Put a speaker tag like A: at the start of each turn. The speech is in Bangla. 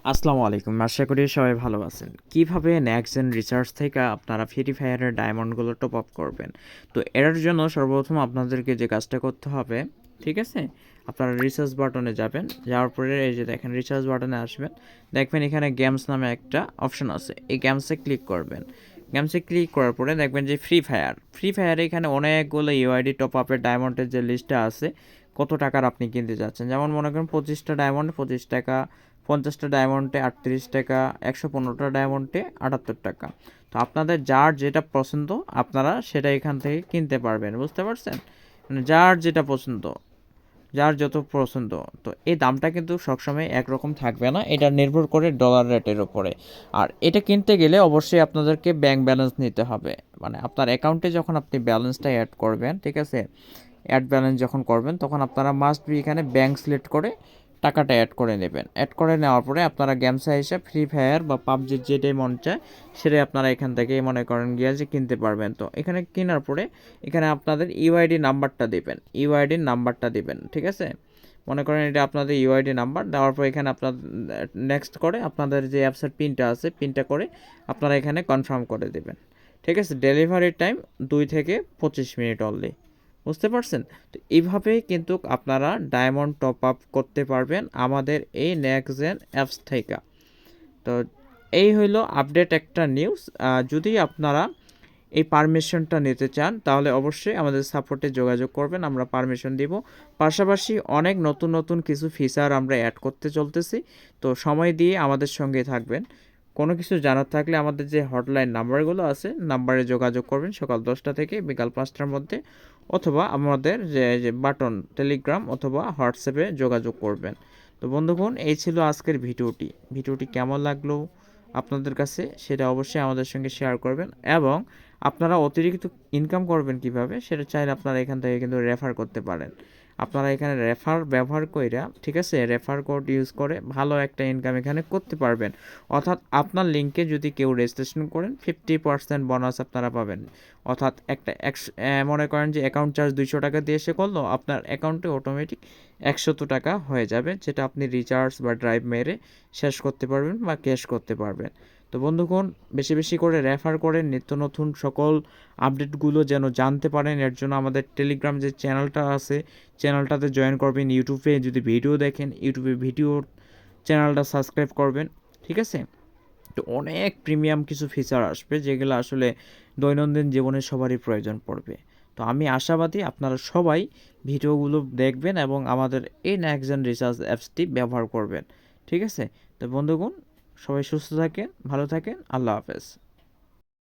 A: আসসালামু আলাইকুম। আশা করি সবাই ভালো আছেন। কিভাবে নেক্সট জেন রিসার্চ থেকে আপনারা ফ্রি ফায়ারের ডায়মন্ডগুলো টপ আপ করবেন? তো এর জন্য সর্বপ্রথম আপনাদেরকে যে কাজটা করতে হবে, ঠিক আছে? আপনারা রিসার্চ বাটনে যাবেন। যাওয়ার পরে এই যে দেখেন রিসার্চ বাটনে আসবেন। দেখবেন এখানে গেমস নামে একটা অপশন আছে। এই গেমসে ক্লিক করবেন। গেমসে ক্লিক করার পরে দেখবেন যে ফ্রি ফায়ার। ফ্রি ফায়ারে এখানে অনেকগুলো ইউআইডি টপ আপের ডায়মন্ডের যে লিস্টটা আছে, কত টাকার আপনি কিনতে চাচ্ছেন। যেমন মনে করেন 25টা ডায়মন্ড 25 টাকা, 50টা ডায়মন্ডে 38 টাকা, 115টা ডায়মন্ডে 78 টাকা। তো আপনাদের যার যেটা পছন্দ আপনারা সেটা এখান থেকে কিনতে পারবেন, বুঝতে পারছেন? মানে যার যেটা পছন্দ, যার যত পছন্দ। তো এই দামটা কিন্তু সবসময় একরকম থাকবে না, এটা নির্ভর করে ডলার রেটের উপরে। আর এটা কিনতে গেলে অবশ্যই আপনাদেরকে ব্যাংক ব্যালেন্স নিতে হবে। মানে আপনার অ্যাকাউন্টে যখন আপনি ব্যালেন্সটা অ্যাড করবেন, ঠিক আছে? অ্যাড ব্যালেন্স যখন করবেন তখন আপনারা মাস্ট বি এখানে ব্যাংক সিলেক্ট করে টাকাটা অ্যাড করে নেবেন। অ্যাড করে নেওয়ার পরে আপনারা গেমসে এসে ফ্রি ফায়ার বা পাবজির যেটাই মন চায় সেটাই আপনারা এখান থেকে মনে করেন গিয়ে যে কিনতে পারবেন। তো এখানে কেনার পরে এখানে আপনাদের ইউআইডি নাম্বারটা দেবেন, ইউআইডির নাম্বারটা দেবেন, ঠিক আছে? মনে করেন এটা আপনাদের ইউআইডি নাম্বার দেওয়ার পর এখানে আপনার নেক্সট করে আপনাদের যে অ্যাপসের পিনটা আছে পিনটা করে আপনারা এখানে কনফার্ম করে দেবেন, ঠিক আছে? ডেলিভারি টাইম 2 থেকে 25 মিনিট অনলি, বুঝতে পারছেন? তো এইভাবেই কিন্তু আপনারা ডায়মন্ড টপ আপ করতে পারবেন আমাদের এই নেক্সট জেন অ্যাপস থেকে। তো এই হইল আপডেট একটা নিউজ। যদি আপনারা এই পারমিশনটা নিতে চান তাহলে অবশ্যই আমাদের সাপোর্টে যোগাযোগ করবেন, আমরা পারমিশন দিব। পাশাপাশি অনেক নতুন নতুন কিছু ফিচার আমরা অ্যাড করতে চলতেছি। তো সময় দিয়ে আমাদের সঙ্গে থাকবেন। কোনো কিছু জানার থাকলে আমাদের যে হটলাইন নাম্বারগুলো আছে নাম্বারে যোগাযোগ করবেন সকাল 10টা থেকে বিকাল 5টার মধ্যে, অথবা আমাদের যে বাটন টেলিগ্রাম অথবা হোয়াটসঅ্যাপে যোগাযোগ করবেন। তো বন্ধুগণ, এই ছিল আজকের ভিডিওটি কেমন লাগলো আপনাদের কাছে সেটা অবশ্যই আমাদের সঙ্গে শেয়ার করবেন। এবং আপনারা অতিরিক্ত ইনকাম করবেন কিভাবে সেটা চাইলে আপনারা এখান থেকে কিন্তু রেফার করতে পারেন। আপনারা এখানে রেফার ব্যবহার কইরা, ঠিক আছে, রেফার কোড ইউজ করে ভালো একটা ইনকাম এখানে করতে পারবেন। অর্থাৎ আপনার লিঙ্কে যদি কেউ রেজিস্ট্রেশন করেন 50% বোনাস আপনারা পাবেন। অর্থাৎ একটা মনে করেন যে অ্যাকাউন্ট চার্জ 200 টাকা দিয়ে সে করলো, আপনার অ্যাকাউন্টে অটোমেটিক 100 টাকা হয়ে যাবে, যেটা আপনি রিচার্জ বা ড্রাইভ মেরে শেষ করতে পারবেন বা ক্যাশ করতে পারবেন। তো বন্ধুগণ, বেশি বেশি করে রেফার করে নিত্য নতুন সকল আপডেটগুলো যেন জানতে পারেন, এর জন্য আমাদের টেলিগ্রাম যে চ্যানেলটা আছে চ্যানেলটাতে জয়েন করবেন। ইউটিউবে যদি ভিডিও দেখেন ইউটিউবে ভিডিও চ্যানেলটা সাবস্ক্রাইব করবেন, ঠিক আছে? তো অনেক প্রিমিয়াম কিছু ফিচার আসবে যেগুলো আসলে দৈনন্দিন জীবনে সবারই প্রয়োজন পড়বে। তো আমি আশাবাদী আপনারা সবাই ভিডিওগুলো দেখবেন এবং আমাদের এই নেক্সট জেন রিসার্চ অ্যাপসটি ব্যবহার করবেন, ঠিক আছে? তো বন্ধুগণ, সবাই সুস্থ থাকেন, ভালো থাকেন, আল্লাহ হাফেজ।